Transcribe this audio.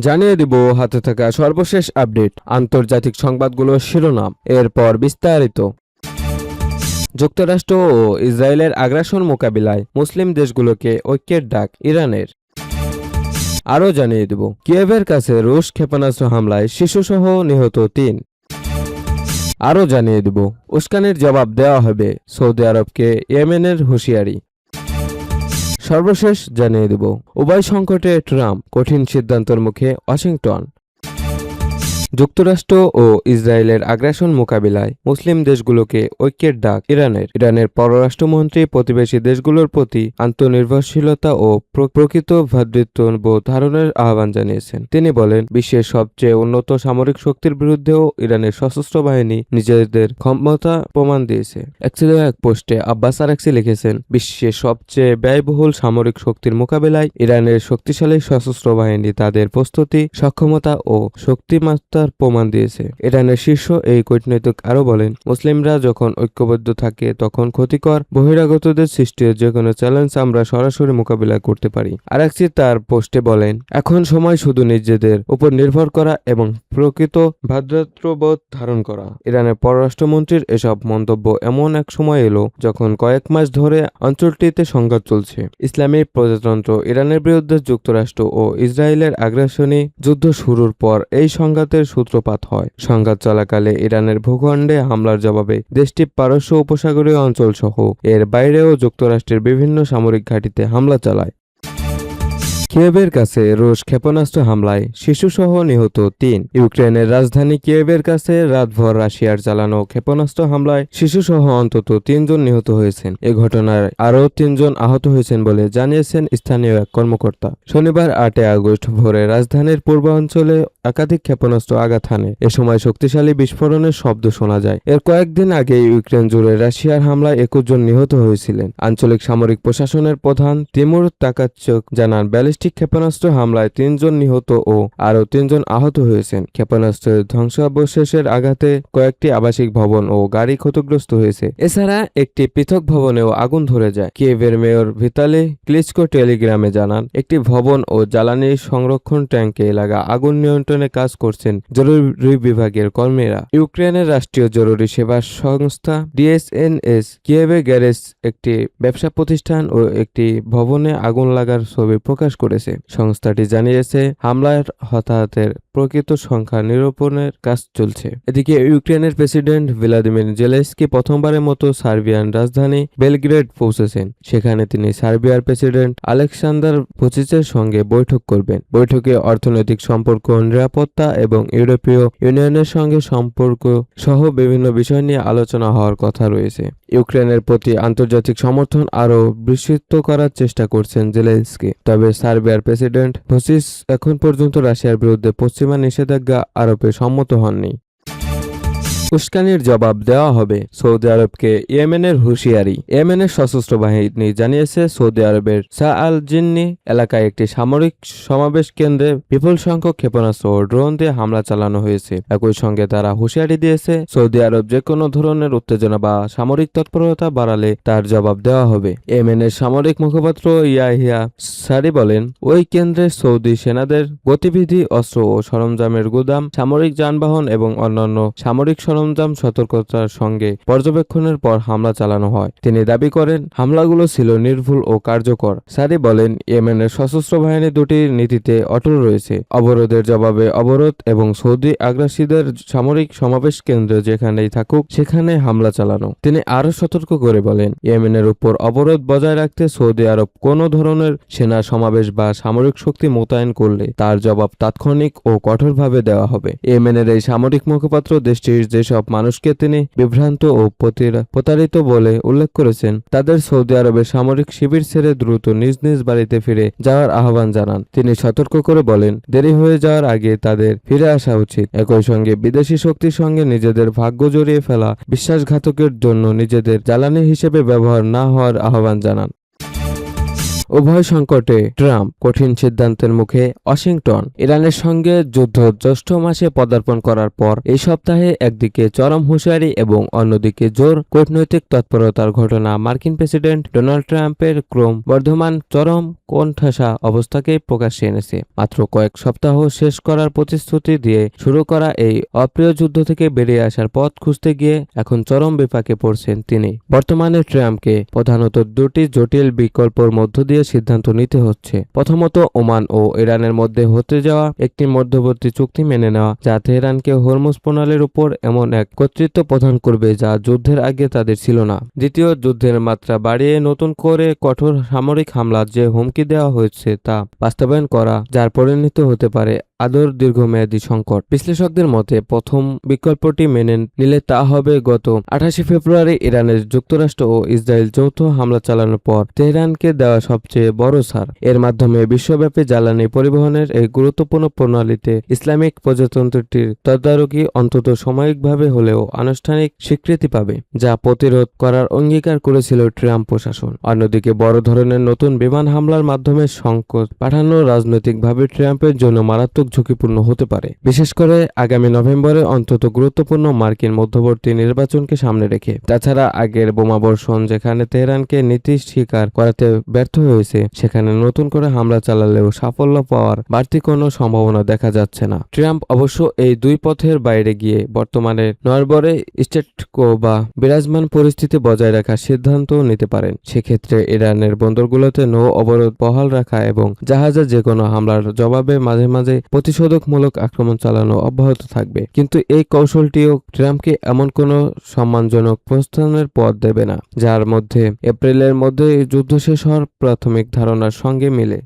জানিয়ে দিব হাতে থাকা সর্বশেষ আপডেট, আন্তর্জাতিক সংবাদগুলোর শিরোনাম, এরপর বিস্তারিত। যুক্তরাষ্ট্র ও ইসরায়েলের আগ্রাসন মোকাবিলায় মুসলিম দেশগুলোকে ঐক্যের ডাক ইরানের। আরও জানিয়ে দেব কিয়েভের কাছে রুশ ক্ষেপণাস্ত্র হামলায় শিশুসহ নিহত ৩। আরও জানিয়ে দেব উস্কানির জবাব দেওয়া হবে, সৌদি আরবকে ইয়েমেনের হুঁশিয়ারি। সর্বশেষ জানিয়ে দেব উভয় সংকটে ট্রাম্প, কঠিন সিদ্ধান্তের মুখে ওয়াশিংটন। যুক্তরাষ্ট্র ও ইসরায়েলের আগ্রাসন মোকাবিলায় মুসলিম দেশগুলোকে ঐক্যের ডাক ইরানের। ইরানের পররাষ্ট্রমন্ত্রী প্রতিবেশী দেশগুলোর প্রতি আত্মনির্ভরশীলতা ও প্রকৃত ভ্রাতৃত্ববোধ ধারণের আহ্বান জানিয়েছেন। তিনি বলেন, বিশ্বের সবচেয়ে উন্নত সামরিক শক্তির বিরুদ্ধেও ইরানের সশস্ত্র বাহিনী নিজেদের ক্ষমতা প্রমাণ দিয়েছে। এক পোস্টে আব্বাস আরাকচি লিখেছেন, বিশ্বের সবচেয়ে ব্যয়বহুল সামরিক শক্তির মোকাবিলায় ইরানের শক্তিশালী সশস্ত্র বাহিনী তাদের প্রস্তুতি, সক্ষমতা ও শক্তিমাত্রা প্রমাণ দিয়েছে। ইরানের শীর্ষ এই কূটনৈতিক আরও বলেন, মুসলিমরা যখন ঐক্যবদ্ধ থাকে তখন ক্ষতিকর বহিরাগতদের সৃষ্টি যে কোনো চ্যালেঞ্জ আমরা সরাসরি মোকাবিলা করতে পারি। আরাকচি তার পোস্টে বলেন, এখন সময় শুধু নিজেদের উপর নির্ভর করা এবং প্রকৃত ভ্রাতৃত্ববোধ ধারণ করা। ইরানের পররাষ্ট্রমন্ত্রীর এসব মন্তব্য এমন এক সময় এলো যখন কয়েক মাস ধরে অঞ্চলটিতে সংঘাত চলছে। ইসলামী প্রজাতন্ত্র ইরানের বিরুদ্ধে যুক্তরাষ্ট্র ও ইসরায়েলের আগ্রাসনী যুদ্ধ শুরুর পর এই সংঘাতের সূত্রপাত হয়। সংঘাত চলাকালে ইরানের ভূখণ্ডে হামলার জবাবে দেশটি পারস্য উপসাগরীয় অঞ্চল সহ এর বাইরেও যুক্তরাষ্ট্রের বিভিন্ন সামরিক ঘাঁটিতে হামলা চালায়। কিয়েভের কাছে রুশ ক্ষেপণাস্ত্র হামলায় শিশুসহ নিহত ৩। ইউক্রেনের রাজধানী কিয়েভের কাছে রাতভর রাশিয়ার চালানো ক্ষেপণাস্ত্র হামলায় শিশুসহ অন্তত ৩ জন নিহত হয়েছেন। এ ঘটনায় আরও ৩ জন আহত হয়েছেন বলে জানিয়েছেন স্থানীয় এক কর্মকর্তা। শনিবার ৮ আগস্ট ভোরে রাজধানীর পূর্বাঞ্চলে একাধিক ক্ষেপণাস্ত্র আঘাত হানে। এ সময় শক্তিশালী বিস্ফোরণের শব্দ শোনা যায়। এর কয়েকদিন আগে ইউক্রেন জুড়ে রাশিয়ার হামলায় ২১ জন নিহত হয়েছিলেন। আঞ্চলিক সামরিক প্রশাসনের প্রধান তিমুর তাকাতচুক জানান, ব্যালিস্টিক ক্ষেপণাস্ত্র হামলায় ৩ জন নিহত ও আরও ৩ জন আহত হয়েছেন। ক্ষেপণাস্ত্রের ধ্বংসাবশেষের আঘাতে কয়েকটি আবাসিক ভবন ও গাড়ি ক্ষতিগ্রস্ত হয়েছে। এছাড়া একটি পৃথক ভবনেও আগুন ধরে যায়। কিয়েভের মেয়র ভিতালি ক্লিচকো টেলিগ্রামে জানান, একটি ভবন ও জ্বালানি সংরক্ষণ ট্যাঙ্কে লাগা আগুন নিয়ন্ত্রণে কাজ করছেন জরুরি বিভাগের কর্মীরা। ইউক্রেনের রাষ্ট্রীয় জরুরি সেবা সংস্থা ডিএসএনএস কিয়েভে গ্যারেজ, একটি ব্যবসা প্রতিষ্ঠান ও একটি ভবনে আগুন লাগার ছবি প্রকাশ করেছে। সংস্থাটি জানিয়েছে, হামলার হতাহতের প্রকৃত সংখ্যা নিরূপণের কাজ চলছে। এদিকে ইউক্রেনের প্রেসিডেন্ট ভ্লাদিমির জেলেনস্কি প্রথমবারের মতো সার্বিয়ান রাজধানী বেলগ্রেড পৌঁছেছেন। সেখানে তিনি সার্বিয়ার প্রেসিডেন্ট আলেকসান্দার ভুচিচের সঙ্গে বৈঠক করবেন। বৈঠকে অর্থনৈতিক সম্পর্ক, নিরাপত্তা এবং ইউরোপীয় ইউনিয়নের সঙ্গে সম্পর্ক সহ বিভিন্ন বিষয় নিয়ে আলোচনা হওয়ার কথা রয়েছে। ইউক্রেনের প্রতি আন্তর্জাতিক সমর্থন আরও বিস্তৃত করার চেষ্টা করছেন জেলেনস্কি। তবে সার্বিয়ার প্রেসিডেন্ট ভুচিচ এখন পর্যন্ত রাশিয়ার বিরুদ্ধে পশ্চিমা নিষেধাজ্ঞা আরোপে সম্মত হননি। উস্কানির জবাব দেওয়া হবে, সৌদি আরবকে ইয়েমেনের হুঁশিয়ারি। ইয়েমেনের সশস্ত্র বাহিনী জানিয়েছে, সৌদি আরবের সা আল জিন্নি এলাকায় একটি সামরিক সমাবেশ কেন্দ্রে বিপুল সংখ্যক ক্ষেপণাস্ত্র ও ড্রোন দিয়ে হামলা চালানো হয়েছে। একই সঙ্গে তারা হুঁশিয়ারি দিয়েছে, সৌদি আরব যে কোনো ধরনের উত্তেজনা বা সামরিক তৎপরতা বাড়ালে তার জবাব দেওয়া হবে। ইয়েমেনের সামরিক মুখপাত্র ইয়াহিয়া সারি বলেন, ওই কেন্দ্রে সৌদি সেনাদের গতিবিধি, অস্ত্র ও সরঞ্জামের গুদাম, সামরিক যানবাহন এবং অন্যান্য সামরিক সরঞ্জাম সতর্কতার সঙ্গে পর্যবেক্ষণের পর হামলা চালানো হয়। তিনি দাবি করেন, হামলাগুলো ছিল নির্ভুল ও কার্যকর। সারি বলেন, ইয়েমেনের সশস্ত্র বাহিনী দুটির নীতিতে অটল রয়েছে, অবরোধের জবাবে অবরোধ এবং সৌদি আগ্রাসীদের সামরিক সমাবেশ কেন্দ্র যেখানেই থাকুক সেখানে হামলা চালানো। তিনি আরও সতর্ক করে বলেন, ইয়েমেনের উপর অবরোধ বজায় রাখতে সৌদি আরব কোনো ধরনের সেনা সমাবেশ বা সামরিক শক্তি মোতায়েন করলে তার জবাব তাৎক্ষণিক ও কঠোরভাবে দেওয়া হবে। ইয়েমেনের এই সামরিক মুখপাত্র দেশটির যেসব মানুষকে তিনি বিভ্রান্ত ও প্রতারিত বলে উল্লেখ করেছেন, তাদের সৌদি আরবের সামরিক শিবির ছেড়ে দ্রুত নিজ নিজ বাড়িতে ফিরে যাওয়ার আহ্বান জানান। তিনি সতর্ক করে বলেন, দেরি হয়ে যাওয়ার আগে তাদের ফিরে আসা উচিত। একই সঙ্গে বিদেশি শক্তির সঙ্গে নিজেদের ভাগ্য জড়িয়ে ফেলা বিশ্বাসঘাতকের জন্য নিজেদের জ্বালানি হিসেবে ব্যবহার না হওয়ার আহ্বান জানান। উভয় সংকটে ট্রাম্প কঠিন সিদ্ধান্তের মুখে ওয়াশিংটন ইরানের সঙ্গে যুদ্ধ জ্যৈষ্ঠ মাসে পদার্পণ করার পর এই সপ্তাহে একদিকে চরম হুঁশিয়ারি এবং অন্যদিকে জোর কূটনৈতিক তৎপরতার ঘটনা মার্কিন প্রেসিডেন্ট ডোনাল্ড ট্রাম্পের ক্রমবর্ধমান চরম কোণঠাসা অবস্থাকে প্রকাশ্যে এনেছে। মাত্র কয়েক সপ্তাহ শেষ করার প্রতিশ্রুতি দিয়ে শুরু করা এই অপ্রিয় যুদ্ধ থেকে বেরিয়ে আসার পথ খুঁজতে গিয়ে এখন চরম বিপাকে পড়ছেন তিনি। বর্তমানে ট্রাম্পকে প্রধানত দুটি জটিল বিকল্পের মধ্য দিয়ে সিদ্ধান্ত নিতে হচ্ছে। প্রথমত, ওমান ও ইরানের মধ্যে হতে যাওয়া একটি মধ্যবর্তী চুক্তি মেনে নেওয়া, যা তেহরানকে হরমুজ প্রণালীর উপর এমন এক কর্তৃত্ব প্রদান করবে যা যুদ্ধের আগে তাদের ছিল না। দ্বিতীয়, যুদ্ধের মাত্রা বাড়িয়ে নতুন করে কঠোর সামরিক হামলার যে হুমকি দেওয়া হয়েছে তা বাস্তবায়ন করা, যার পরিণত হতে পারে আদর দীর্ঘমেয়াদী সংকট। বিশ্লেষকদের মতে প্রথম বিকল্পটি মেনে নিলে তা হবে গত 28 ফেব্রুয়ারি ইরানের যুক্তরাষ্ট্র ও ইসরায়েল যৌথ হামলা চালানোর পর তেহরানকে দেওয়া সবচেয়ে বড় ছাড়। এর মাধ্যমে বিশ্বব্যাপী জ্বালানি পরিবহনের এই গুরুত্বপূর্ণ প্রণালীতে ইসলামিক প্রজাতন্ত্রটির তদারকি অন্তত সাময়িকভাবে হলেও আনুষ্ঠানিক স্বীকৃতি পাবে, যা প্রতিরোধ করার অঙ্গীকার করেছিল ট্রাম্প প্রশাসন। অন্যদিকে বড় ধরনের নতুন বিমান হামলার মাধ্যমে সংকট পাঠানো রাজনৈতিকভাবে ট্রাম্পের জন্য মারাত্মক ঝুঁকিপূর্ণ হতে পারে, বিশেষ করে আগামী নভেম্বরে অন্তত গুরুত্বপূর্ণ মার্কিন মধ্যবর্তী নির্বাচনকে সামনে রেখে। তাছাড়া আগের বোমাবর্ষণ যেখানে তেহরানকে নীতি স্বীকার করাতে ব্যর্থ হয়েছে, সেখানে নতুন করে হামলা চালালেও সাফল্য পাওয়ার বাড়তি কোনো সম্ভাবনা দেখা যাচ্ছে না। ট্রাম্প অবশ্য এই দুই পথের বাইরে গিয়ে বর্তমানে নরবরে স্টেটকো বা বিরাজমান পরিস্থিতি বজায় রাখার সিদ্ধান্ত নিতে পারেন। সেক্ষেত্রে ইরানের বন্দরগুলোতে নৌ অবরোধ বহাল রাখা এবং জাহাজে যে কোনো হামলার জবাবে মাঝে মাঝে প্রতিশোধকমূলক আক্রমণ চালানো অব্যাহত থাকবে। কিন্তু এই কৌশলটিও ট্রাম্পকে এমন কোনো সম্মানজনক প্রস্থানের পথ দেবে না, যার মধ্যে এপ্রিলের মধ্যে যুদ্ধ শেষ হওয়ার প্রাথমিক ধারণার সঙ্গে মিলে।